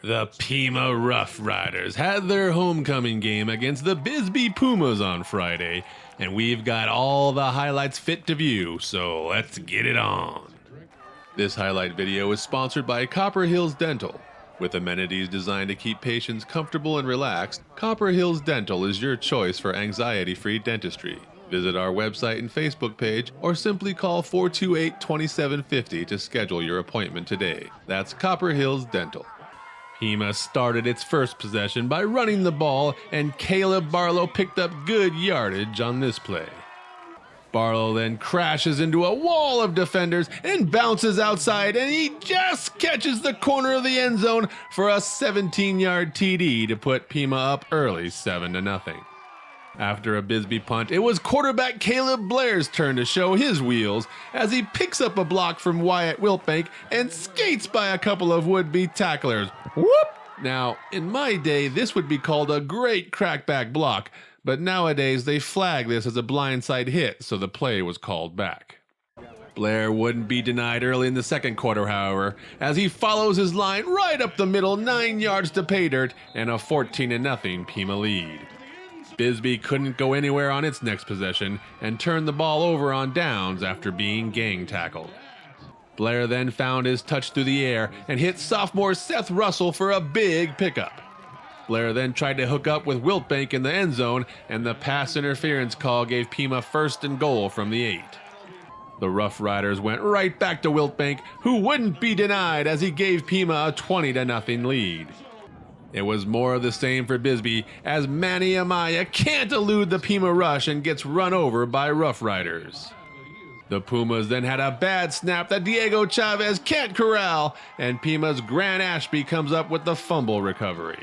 The Pima Roughriders had their homecoming game against the Bisbee Pumas on Friday, and we've got all the highlights fit to view, so let's get it on. This highlight video is sponsored by Copper Hills Dental. With amenities designed to keep patients comfortable and relaxed, Copper Hills Dental is your choice for anxiety-free dentistry. Visit our website and Facebook page, or simply call 428-2750 to schedule your appointment today. That's Copper Hills Dental. Pima started its first possession by running the ball, and Caleb Barlow picked up good yardage on this play. Barlow then crashes into a wall of defenders and bounces outside, and he just catches the corner of the end zone for a 17-yard TD to put Pima up early 7-0. After a Bisbee punt, it was quarterback Caleb Blair's turn to show his wheels as he picks up a block from Wyatt Wiltbank and skates by a couple of would-be tacklers. Whoop! Now, in my day, this would be called a great crackback block, but nowadays they flag this as a blindside hit, so the play was called back. Blair wouldn't be denied early in the second quarter, however, as he follows his line right up the middle 9 yards to pay dirt and a 14-0 Pima lead. Bisbee couldn't go anywhere on its next possession and turned the ball over on downs after being gang tackled. Blair then found his touch through the air and hit sophomore Seth Russell for a big pickup. Blair then tried to hook up with Wiltbank in the end zone, and the pass interference call gave Pima 1st and goal from the 8. The Rough Riders went right back to Wiltbank, who wouldn't be denied as he gave Pima a 20-0 lead. It was more of the same for Bisbee as Manny Amaya can't elude the Pima rush and gets run over by Rough Riders. The Pumas then had a bad snap that Diego Chavez can't corral, and Pima's Grant Ashby comes up with the fumble recovery.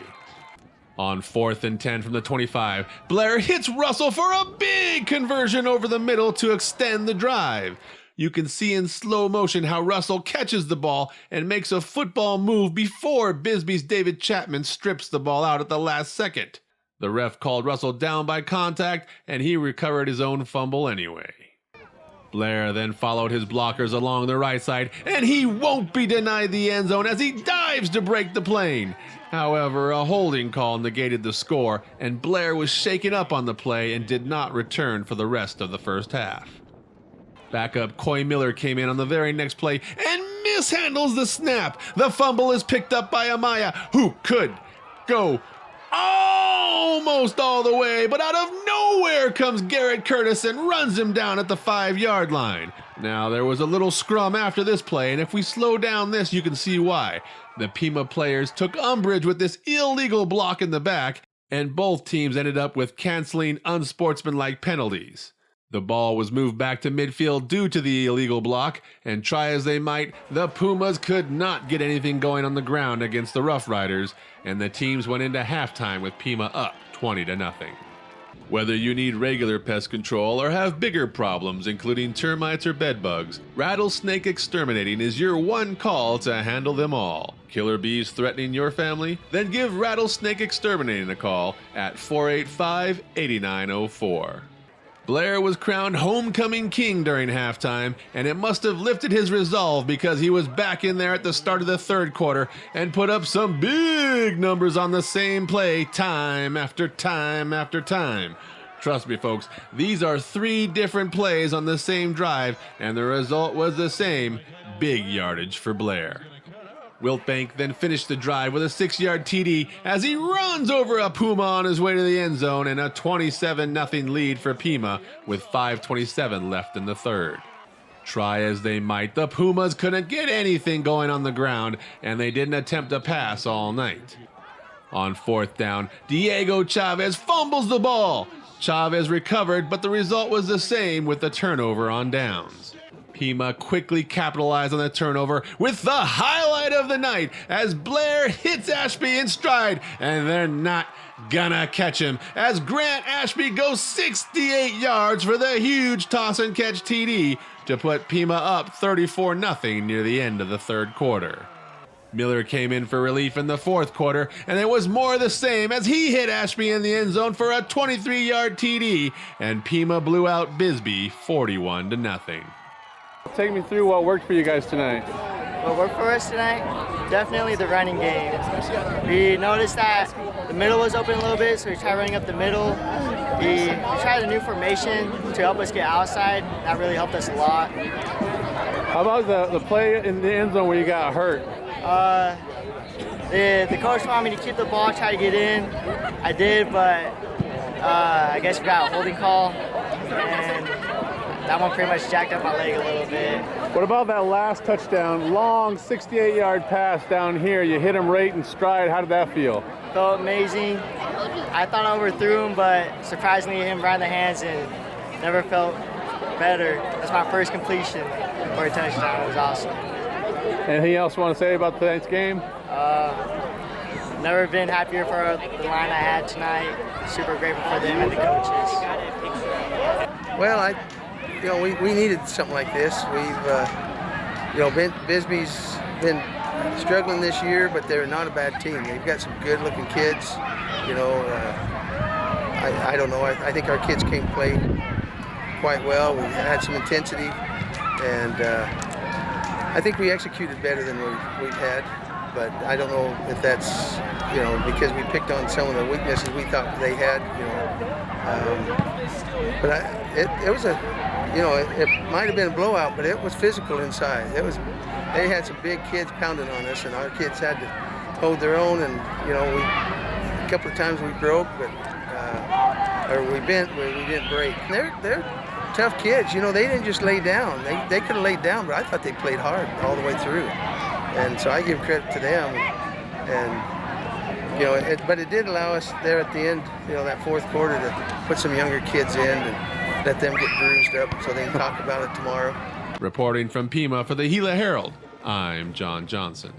On 4th and 10 from the 25, Blair hits Russell for a big conversion over the middle to extend the drive. You can see in slow motion how Russell catches the ball and makes a football move before Bisbee's David Chapman strips the ball out at the last second. The ref called Russell down by contact, and he recovered his own fumble anyway. Blair then followed his blockers along the right side, and he won't be denied the end zone as he dives to break the plane. However, a holding call negated the score, and Blair was shaken up on the play and did not return for the rest of the first half. Backup Coy Miller came in on the very next play and mishandles the snap. The fumble is picked up by Amaya, who could go almost all the way, but out of nowhere comes Garrett Curtis and runs him down at the 5-yard line. Now, there was a little scrum after this play, and if we slow down this, you can see why. The Pima players took umbrage with this illegal block in the back, and both teams ended up with canceling unsportsmanlike penalties. The ball was moved back to midfield due to the illegal block, and try as they might, the Pumas could not get anything going on the ground against the Rough Riders, and the teams went into halftime with Pima up 20-0. Whether you need regular pest control or have bigger problems including termites or bedbugs, Rattlesnake Exterminating is your one call to handle them all. Killer bees threatening your family? Then give Rattlesnake Exterminating a call at 485-8904. Blair was crowned homecoming king during halftime, and it must have lifted his resolve because he was back in there at the start of the third quarter and put up some big numbers on the same play time after time after time. Trust me, folks, these are 3 different plays on the same drive, and the result was the same: big yardage for Blair. Wiltbank then finished the drive with a 6-yard TD as he runs over a Puma on his way to the end zone, and a 27-0 lead for Pima with 5:27 left in the third. Try as they might, the Pumas couldn't get anything going on the ground, and they didn't attempt a pass all night. On 4th down, Diego Chavez fumbles the ball. Chavez recovered, but the result was the same with the turnover on downs. Pima quickly capitalized on the turnover with the highlight of the night as Blair hits Ashby in stride, and they're not gonna catch him as Grant Ashby goes 68 yards for the huge toss and catch TD to put Pima up 34-0 near the end of the third quarter. Miller came in for relief in the fourth quarter, and it was more of the same as he hit Ashby in the end zone for a 23-yard TD, and Pima blew out Bisbee 41-0. Take me through what worked for you guys tonight. What worked for us tonight? Definitely the running game. We noticed that the middle was open a little bit, so we tried running up the middle. We tried a new formation to help us get outside. That really helped us a lot. How about the play in the end zone where you got hurt? The coach wanted me to keep the ball, try to get in. I did, but I guess we got a holding call, and that one pretty much jacked up my leg a little bit. What about that last touchdown? Long 68-yard pass down here. You hit him right in stride. How did that feel? Felt amazing. I thought I overthrew him, but surprisingly hit him right in the hands and never felt better. That's my first completion for a touchdown. It was awesome. Anything else you want to say about tonight's game? Never been happier for the line I had tonight. Super grateful for them and the coaches. Well, we needed something like this. We've, Bisbee's been struggling this year, but they're not a bad team. They've got some good-looking kids. I don't know. I think our kids came play quite well. We had some intensity, and I think we executed better than we've had. But I don't know if that's, because we picked on some of the weaknesses we thought they had, But it was it might have been a blowout, but it was physical inside. They had some big kids pounding on us, and our kids had to hold their own. And a couple of times we broke, or we bent, but we didn't break. They're tough kids. They didn't just lay down. They could have laid down, but I thought they played hard all the way through. And so I give credit to them, but it did allow us there at the end, that fourth quarter, to put some younger kids in and let them get bruised up so they can talk about it tomorrow. Reporting from Pima for the Gila Herald, I'm John Johnson.